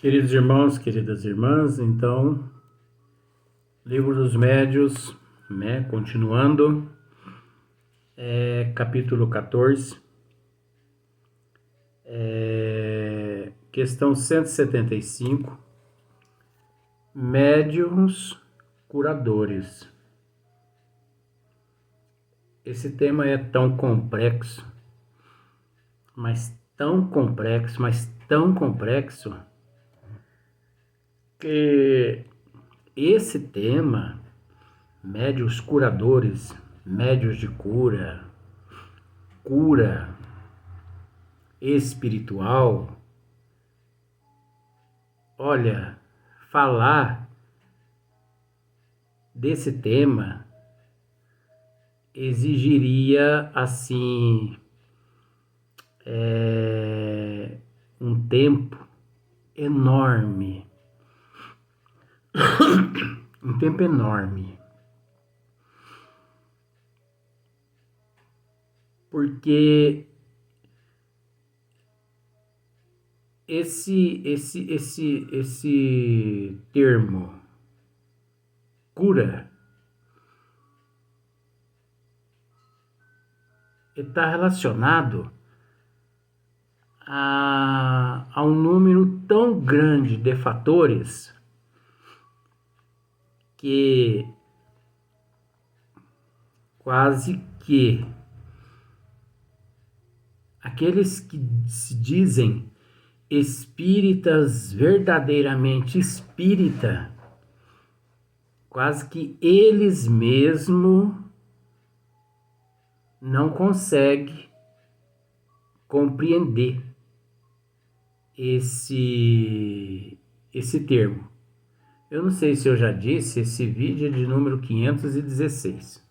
Queridos irmãos, queridas irmãs, então, Livro dos Médios, né, continuando, capítulo 14, questão 175, médiuns curadores. Esse tema é tão complexo, mas tão complexo, que esse tema, médiuns curadores, médios de cura espiritual, olha, falar desse tema exigiria, assim, um tempo enorme, porque esse termo cura está relacionado a um número tão grande de fatores que quase que aqueles que se dizem espíritas, verdadeiramente espírita, quase que eles mesmos não conseguem compreender esse termo. Eu não sei se eu já disse, esse vídeo é de número 516.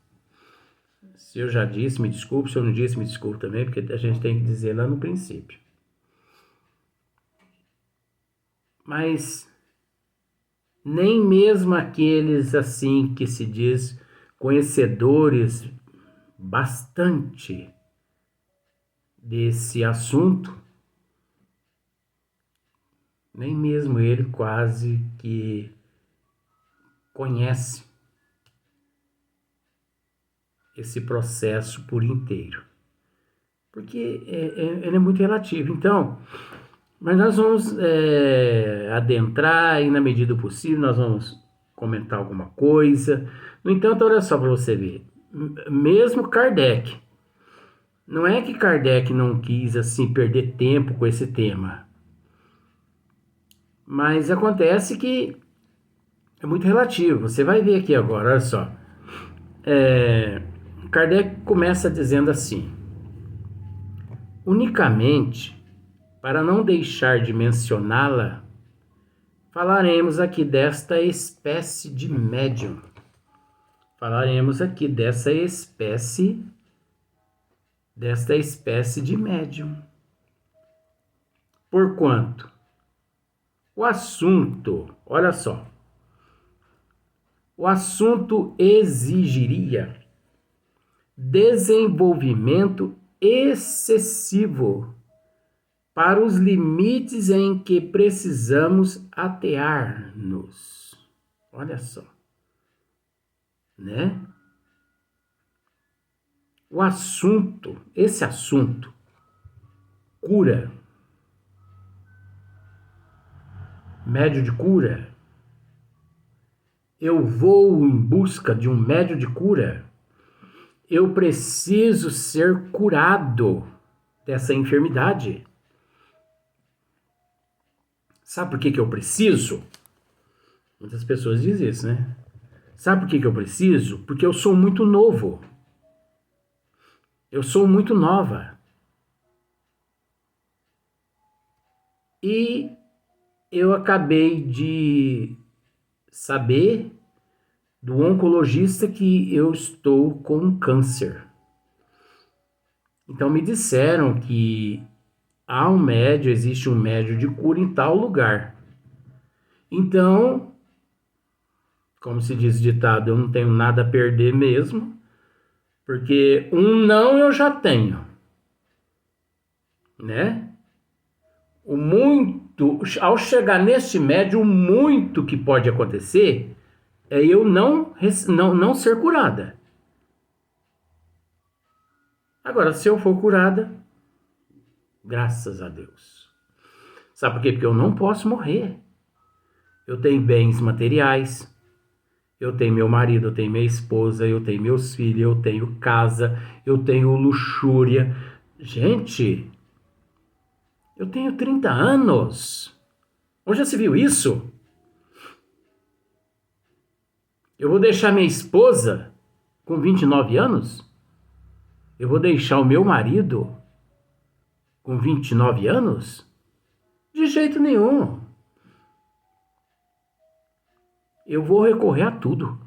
Se eu já disse, me desculpe. Se eu não disse, me desculpe também, porque a gente tem que dizer lá no princípio. Mas nem mesmo aqueles assim que se diz conhecedores bastante desse assunto, nem mesmo ele quase que conhece esse processo por inteiro, porque ele é muito relativo. Então, mas nós vamos adentrar e, na medida do possível, nós vamos comentar alguma coisa. No entanto, olha só para você ver, mesmo Kardec, não é que Kardec não quis assim perder tempo com esse tema, mas acontece que é muito relativo. Você vai ver aqui agora, olha só. Kardec começa dizendo assim: unicamente, para não deixar de mencioná-la, falaremos aqui desta espécie de médium. Desta espécie de médium. Porquanto o assunto, olha só, o assunto exigiria desenvolvimento excessivo para os limites em que precisamos atear-nos. Olha só, né? Esse assunto, cura, médio de cura, eu vou em busca de um médio de cura, eu preciso ser curado dessa enfermidade. Sabe por que eu preciso? Muitas pessoas dizem isso, né? Sabe por que eu preciso? Porque eu sou muito novo. Eu sou muito nova. E eu acabei de saber do oncologista que eu estou com câncer. Então me disseram que existe um médio de cura em tal lugar. Então, como se diz o ditado, eu não tenho nada a perder mesmo, porque um não eu já tenho, né? O muito ao chegar neste médio, o muito que pode acontecer é eu não ser curada. Agora, se eu for curada, graças a Deus. Sabe por quê? Porque eu não posso morrer. Eu tenho bens materiais, eu tenho meu marido, eu tenho minha esposa, eu tenho meus filhos, eu tenho casa, eu tenho luxúria. Gente, eu tenho 30 anos. Onde já se viu isso? Eu vou deixar minha esposa com 29 anos? Eu vou deixar o meu marido com 29 anos? De jeito nenhum. Eu vou recorrer a tudo.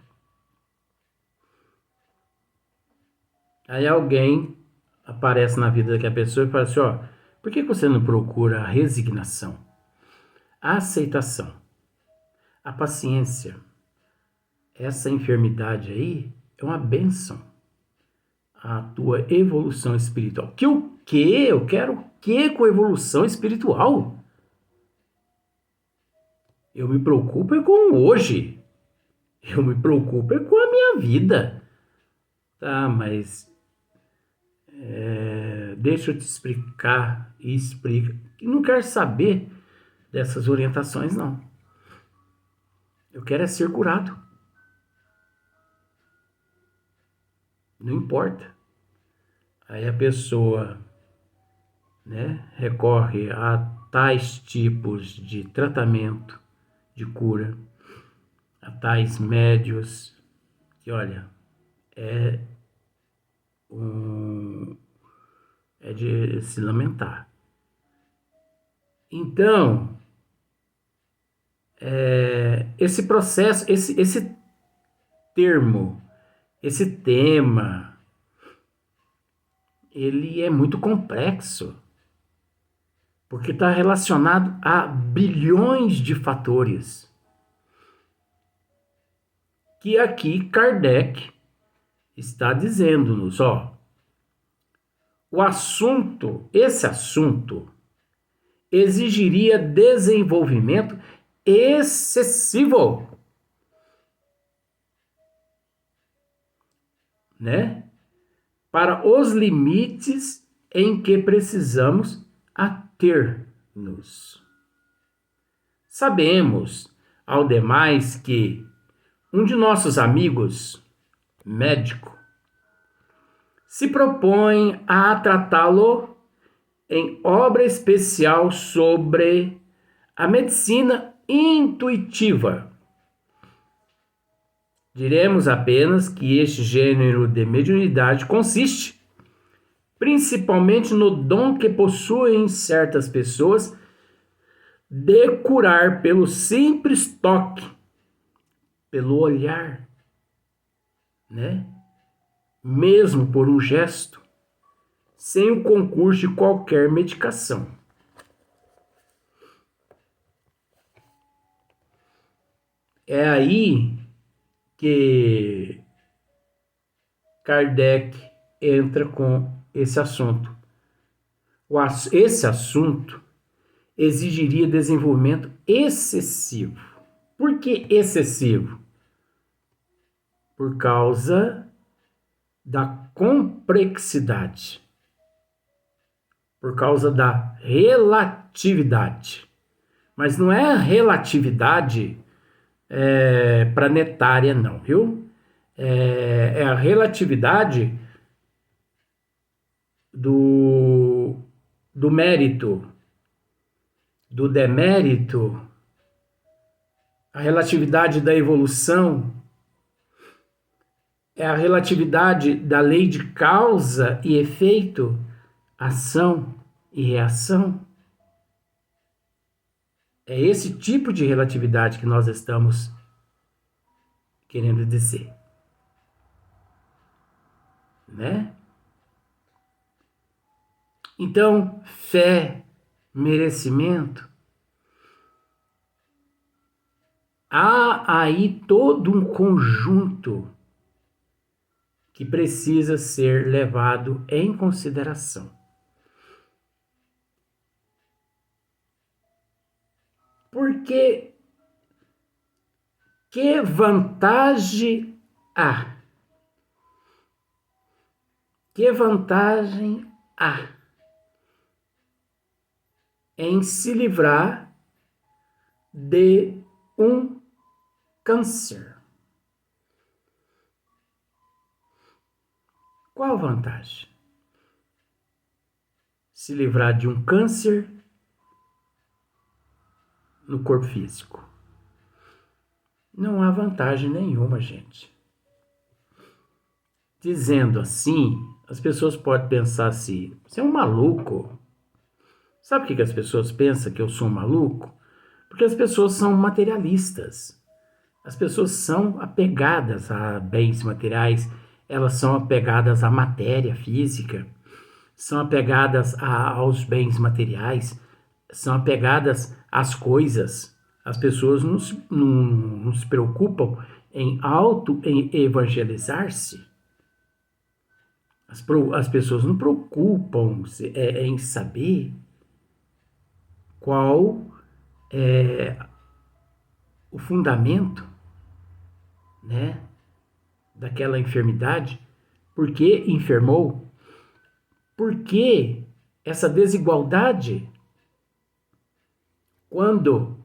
Aí alguém aparece na vida daquela pessoa e fala assim, ó, por que você não procura a resignação, a aceitação, a paciência? Essa enfermidade aí é uma bênção. A tua evolução espiritual. Que o quê? Eu quero o quê com evolução espiritual? Eu me preocupo é com hoje. Eu me preocupo é com a minha vida. Tá, mas deixa eu te explicar e explica. Não quero saber dessas orientações, não. Eu quero é ser curado. Não importa. Aí a pessoa, né, recorre a tais tipos de tratamento, de cura, a tais médios, que olha, é de se lamentar. Então, esse processo, esse termo, esse tema, ele é muito complexo, porque está relacionado a bilhões de fatores, que aqui Kardec está dizendo-nos, ó, esse assunto exigiria desenvolvimento excessivo, né? Para os limites em que precisamos ater-nos. Sabemos, ao demais, que um de nossos amigos, médico, se propõe a tratá-lo em obra especial sobre a medicina intuitiva. Diremos apenas que este gênero de mediunidade consiste principalmente no dom que possuem certas pessoas de curar pelo simples toque, pelo olhar, né? Mesmo por um gesto, sem o concurso de qualquer medicação. É aí que Kardec entra com esse assunto. Esse assunto exigiria desenvolvimento excessivo. Por que excessivo? Por causa da complexidade, por causa da relatividade. Mas não é a relatividade planetária, não, viu? É a relatividade do mérito, do demérito, a relatividade da evolução, é a relatividade da lei de causa e efeito, ação e reação. É esse tipo de relatividade que nós estamos querendo dizer, né? Então, fé, merecimento, há aí todo um conjunto que precisa ser levado em consideração. Porque que vantagem há? Que vantagem há em se livrar de um câncer? Qual a vantagem? Se livrar de um câncer no corpo físico. Não há vantagem nenhuma, gente. Dizendo assim, as pessoas podem pensar assim, você é um maluco. Sabe o que as pessoas pensam que eu sou um maluco? Porque as pessoas são materialistas. As pessoas são apegadas a bens materiais, elas são apegadas à matéria física, são apegadas aos bens materiais, são apegadas às coisas. As pessoas não se preocupam em auto-evangelizar-se. As pessoas não preocupam em saber qual é o fundamento, né, daquela enfermidade, por que enfermou, por que essa desigualdade, quando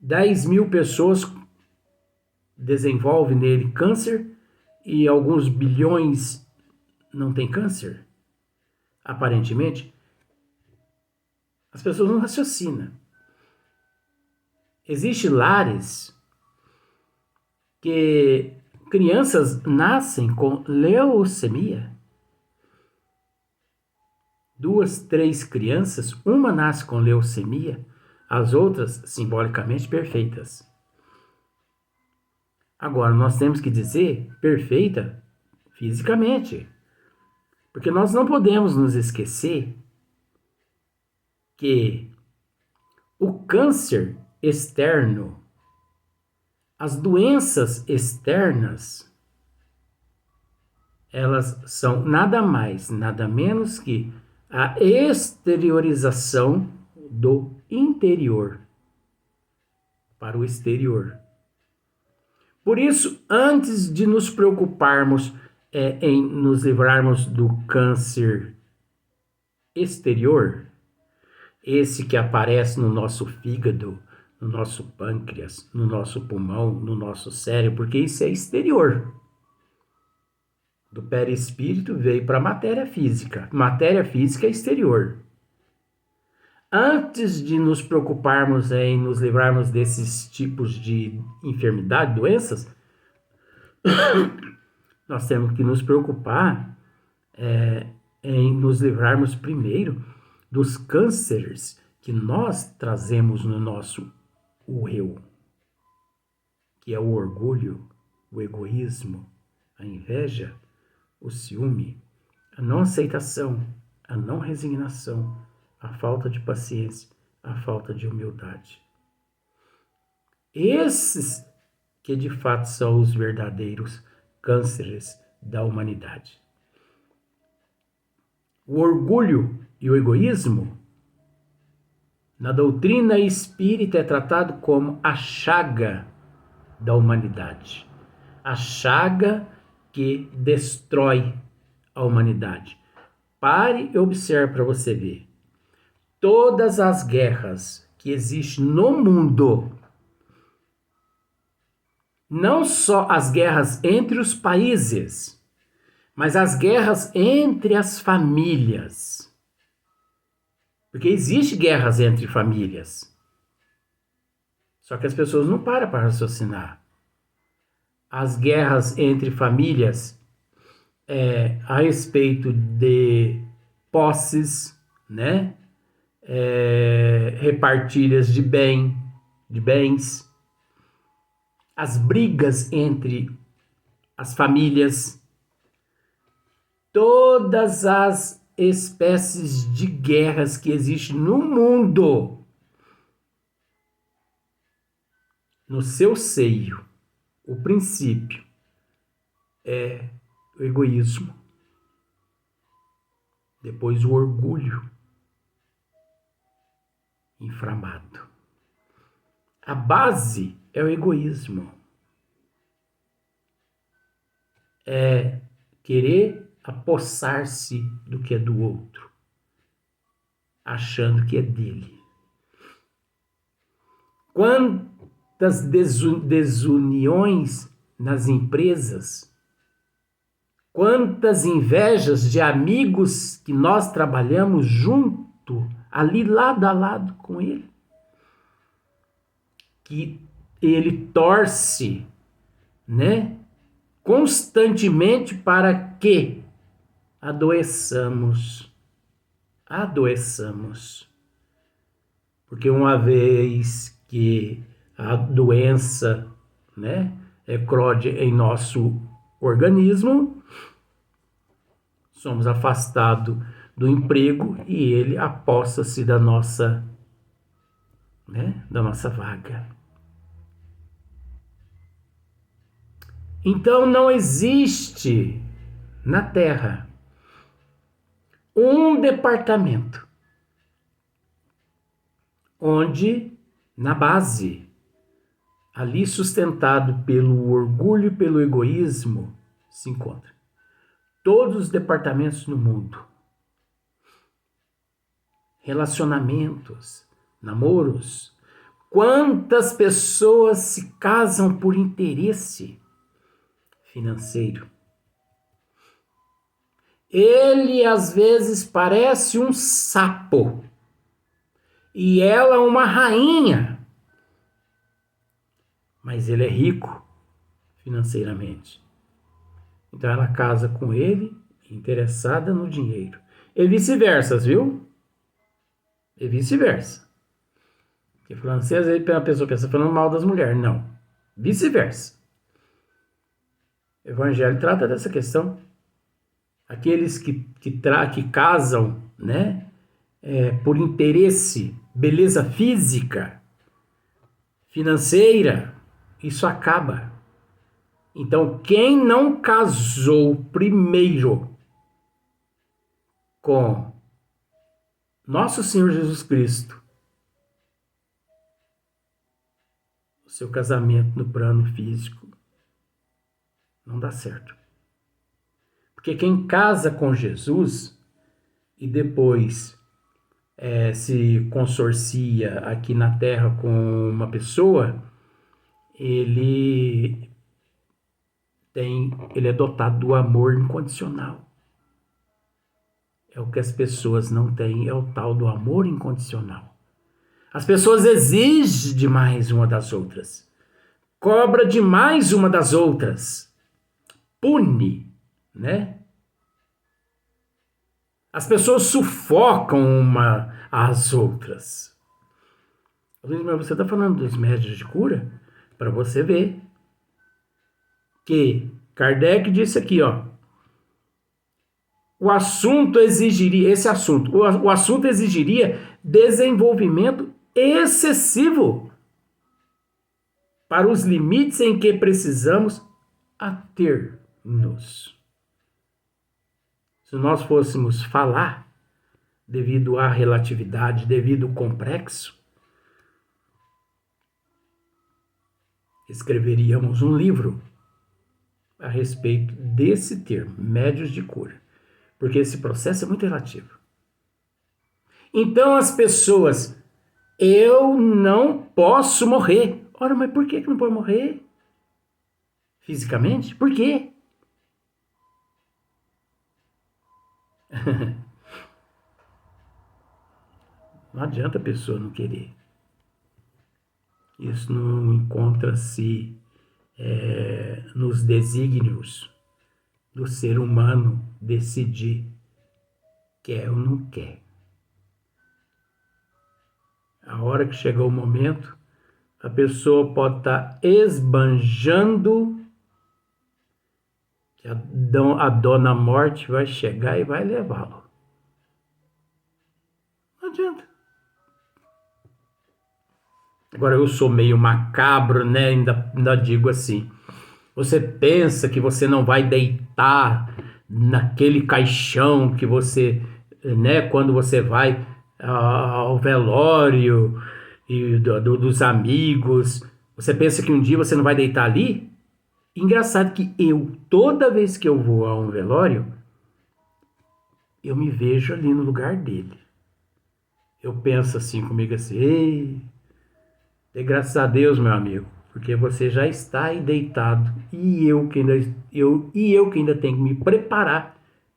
10.000 pessoas desenvolvem nele câncer e alguns bilhões não têm câncer, aparentemente, as pessoas não raciocinam. Existem lares que crianças nascem com leucemia. 2, 3 crianças, uma nasce com leucemia, as outras simbolicamente perfeitas. Agora, nós temos que dizer perfeita fisicamente, porque nós não podemos nos esquecer que o câncer externo, as doenças externas, elas são nada mais, nada menos que a exteriorização do interior para o exterior. Por isso, antes de nos preocuparmos em nos livrarmos do câncer exterior, esse que aparece no nosso fígado, no nosso pâncreas, no nosso pulmão, no nosso cérebro, porque isso é exterior. Do perispírito veio para a matéria física. Matéria física é exterior. Antes de nos preocuparmos em nos livrarmos desses tipos de enfermidade, doenças, nós temos que nos preocupar em nos livrarmos primeiro dos cânceres que nós trazemos no nosso eu, que é o orgulho, o egoísmo, a inveja, o ciúme, a não aceitação, a não resignação, a falta de paciência, a falta de humildade. Esses que de fato são os verdadeiros cânceres da humanidade. O orgulho e o egoísmo, na doutrina espírita, é tratado como a chaga da humanidade. A chaga que destrói a humanidade. Pare e observe para você ver. Todas as guerras que existem no mundo, não só as guerras entre os países, mas as guerras entre as famílias. Porque existem guerras entre famílias. Só que as pessoas não param para raciocinar. As guerras entre famílias a respeito de posses, né? Repartilhas de bens, as brigas entre as famílias, todas as espécies de guerras que existem no mundo, no seu seio, o princípio é o egoísmo, depois o orgulho inflamado, A base é o egoísmo. É querer apossar-se do que é do outro, achando que é dele. Quantas desuniões nas empresas, quantas invejas de amigos que nós trabalhamos junto, ali lado a lado com ele, que ele torce, né, constantemente para que adoeçamos. Porque uma vez que a doença, né, eclode em nosso organismo, somos afastados do emprego e ele aposta-se da nossa, né, da nossa vaga. Então não existe na Terra um departamento onde, na base, ali sustentado pelo orgulho e pelo egoísmo, se encontra. Todos os departamentos no mundo, relacionamentos, namoros, quantas pessoas se casam por interesse financeiro? Ele às vezes parece um sapo e ela uma rainha, mas ele é rico financeiramente. Então ela casa com ele, interessada no dinheiro. E vice-versa, viu? E vice-versa. Porque falando assim, às vezes a pessoa pensa falando mal das mulheres. Não. Vice-versa. O Evangelho trata dessa questão. Aqueles que casam, né, por interesse, beleza física, financeira, isso acaba. Então, quem não casou primeiro com nosso Senhor Jesus Cristo, o seu casamento no plano físico não dá certo. Porque quem casa com Jesus e depois se consorcia aqui na Terra com uma pessoa, ele é dotado do amor incondicional. É o que as pessoas não têm, é o tal do amor incondicional. As pessoas exigem demais uma das outras, cobra demais uma das outras, pune, né? As pessoas sufocam uma às outras. Mas você está falando dos médios de cura? Para você ver que Kardec disse aqui, ó, o assunto exigiria desenvolvimento excessivo para os limites em que precisamos ater-nos. Se nós fôssemos falar, devido à relatividade, devido ao complexo, escreveríamos um livro a respeito desse termo, médios de cura, porque esse processo é muito relativo. Então as pessoas, eu não posso morrer. Ora, mas por que não pode morrer? Fisicamente? Por quê? Não adianta a pessoa não querer. Isso não encontra-se nos desígnios do ser humano decidir quer ou não quer. A hora que chegar o momento, a pessoa pode estar esbanjando, que a dona morte vai chegar e vai levá-lo. Não adianta. Agora eu sou meio macabro, né? Ainda digo assim. Você pensa que você não vai deitar naquele caixão que você, né? Quando você vai ao velório e dos amigos. Você pensa que um dia você não vai deitar ali? Engraçado que toda vez que eu vou a um velório, eu me vejo ali no lugar dele. Eu penso assim comigo assim, ei, dê graças a Deus, meu amigo, porque você já está aí deitado e eu que ainda tenho que me preparar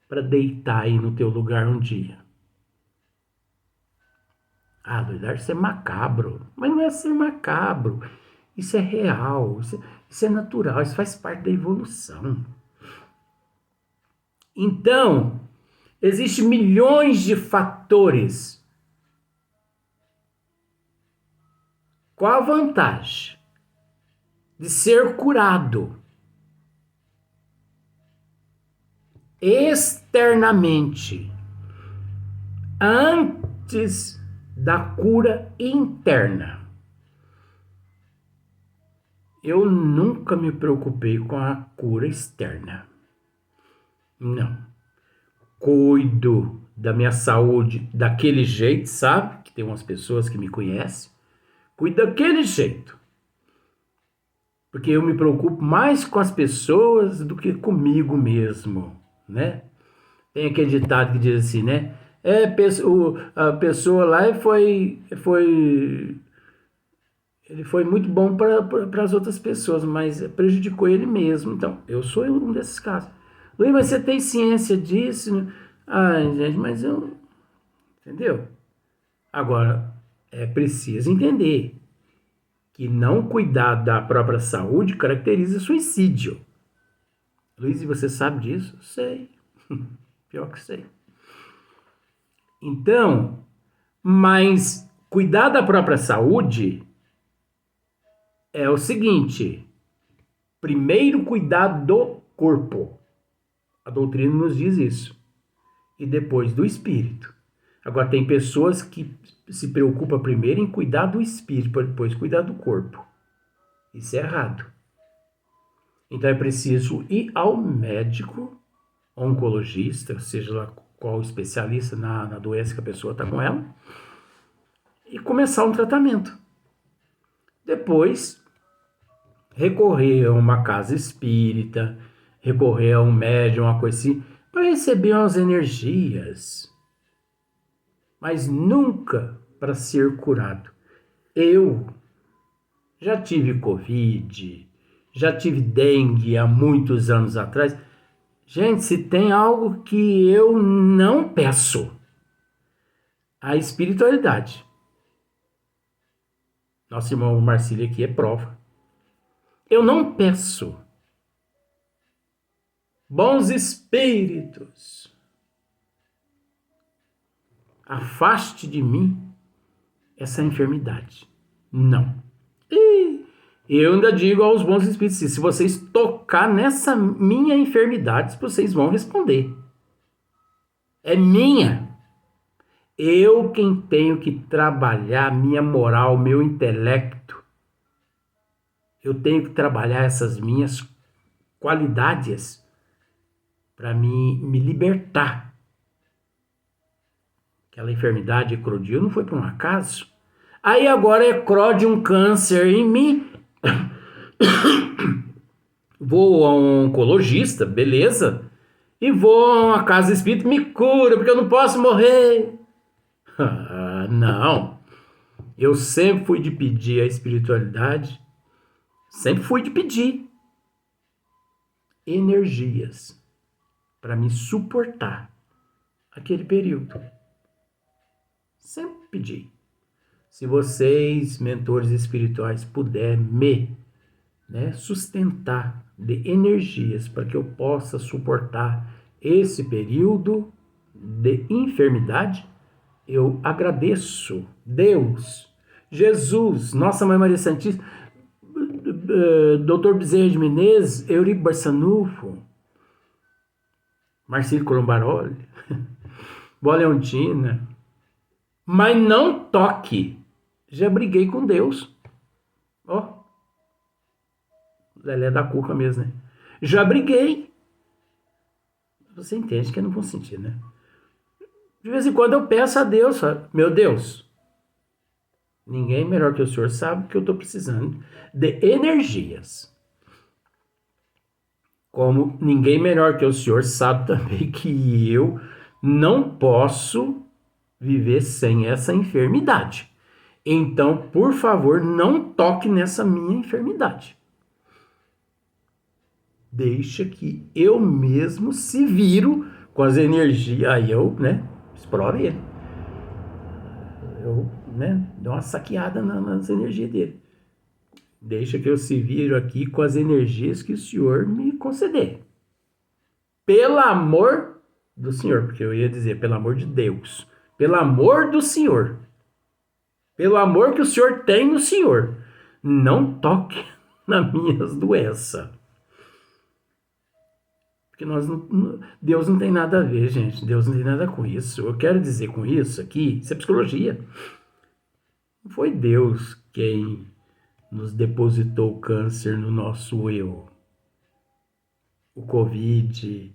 para deitar aí no teu lugar um dia. Ah, Luiz, deve ser macabro. Mas não é ser macabro. Isso é real, isso é natural, isso faz parte da evolução. Então, existem milhões de fatores. Qual a vantagem de ser curado externamente antes da cura interna? Eu nunca me preocupei com a cura externa. Não. Cuido da minha saúde daquele jeito, sabe? Que tem umas pessoas que me conhecem. Cuido daquele jeito. Porque eu me preocupo mais com as pessoas do que comigo mesmo, né? Tem aquele ditado que diz assim, né? A pessoa lá ele foi muito bom para as outras pessoas, mas prejudicou ele mesmo. Então, eu sou um desses casos. Luiz, mas você tem ciência disso? Ai, gente, mas eu... Entendeu? Agora, é preciso entender que não cuidar da própria saúde caracteriza suicídio. Luiz, e você sabe disso? Sei. Pior que sei. Então, mas cuidar da própria saúde é o seguinte: primeiro cuidar do corpo. A doutrina nos diz isso. E depois do espírito. Agora, tem pessoas que se preocupam primeiro em cuidar do espírito, para depois cuidar do corpo. Isso é errado. Então, é preciso ir ao médico, oncologista, seja lá qual especialista na doença que a pessoa está com ela, e começar um tratamento. Depois, recorrer a uma casa espírita, recorrer a um médium, uma coisa assim, para receber umas energias, mas nunca para ser curado. Eu já tive Covid, já tive dengue há muitos anos atrás. Gente, se tem algo que eu não peço, a espiritualidade. Nosso irmão Marcílio aqui é prova. Eu não peço. Bons espíritos, afaste de mim essa enfermidade. Não. E eu ainda digo aos bons espíritos, se vocês tocar nessa minha enfermidade, vocês vão responder. É minha. Eu quem tenho que trabalhar minha moral, meu intelecto. Eu tenho que trabalhar essas minhas qualidades para me libertar. Aquela enfermidade eclodiu, não foi por um acaso. Aí agora eclode um câncer em mim. Vou a um oncologista, beleza? E vou a uma casa espírita, me cura, porque eu não posso morrer. Não. Eu sempre fui de pedir a espiritualidade, sempre fui de pedir energias para me suportar aquele período. Sempre pedi. Se vocês, mentores espirituais, puderem sustentar de energias para que eu possa suportar esse período de enfermidade, eu agradeço. Deus, Jesus, Nossa Mãe Maria Santíssima, Dr. Bezerra de Menezes, Eurico Barçanufo, Marcílio Colombaroli, Boa Leontina, mas não toque. Já briguei com Deus. Ó, Lelé da Cuca mesmo, né? Já briguei. Você entende que eu não vou sentir, né? De vez em quando eu peço a Deus, meu Deus, Ninguém melhor que o senhor sabe que eu estou precisando de energias. Como ninguém melhor que o senhor sabe também que eu não posso viver sem essa enfermidade. Então, por favor, não toque nessa minha enfermidade. Deixa que eu mesmo se viro com as energias. Aí eu, exploro ele. Eu, dou uma saqueada nas energias dele. Deixa que eu se viro aqui com as energias que o senhor me conceder. Pelo amor do senhor, porque eu ia dizer, pelo amor de Deus. Pelo amor do senhor. Pelo amor que o senhor tem no senhor. Não toque nas minhas doenças. Porque Deus não tem nada a ver, gente. Deus não tem nada com isso. Eu quero dizer com isso aqui, isso é psicologia. Não foi Deus quem nos depositou o câncer no nosso eu. O Covid,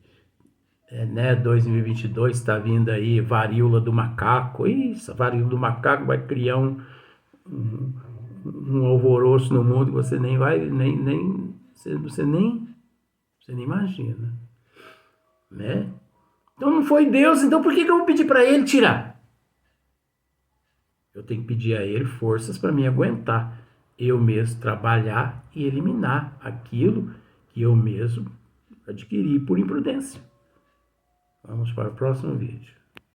2022 está vindo aí, varíola do macaco. Isso, a varíola do macaco vai criar um alvoroço no mundo que você nem vai, você nem imagina, né? Então não foi Deus, então por que eu vou pedir para ele tirar? Eu tenho que pedir a ele forças para me aguentar, eu mesmo trabalhar e eliminar aquilo que eu mesmo adquiri por imprudência. Vamos para o próximo vídeo.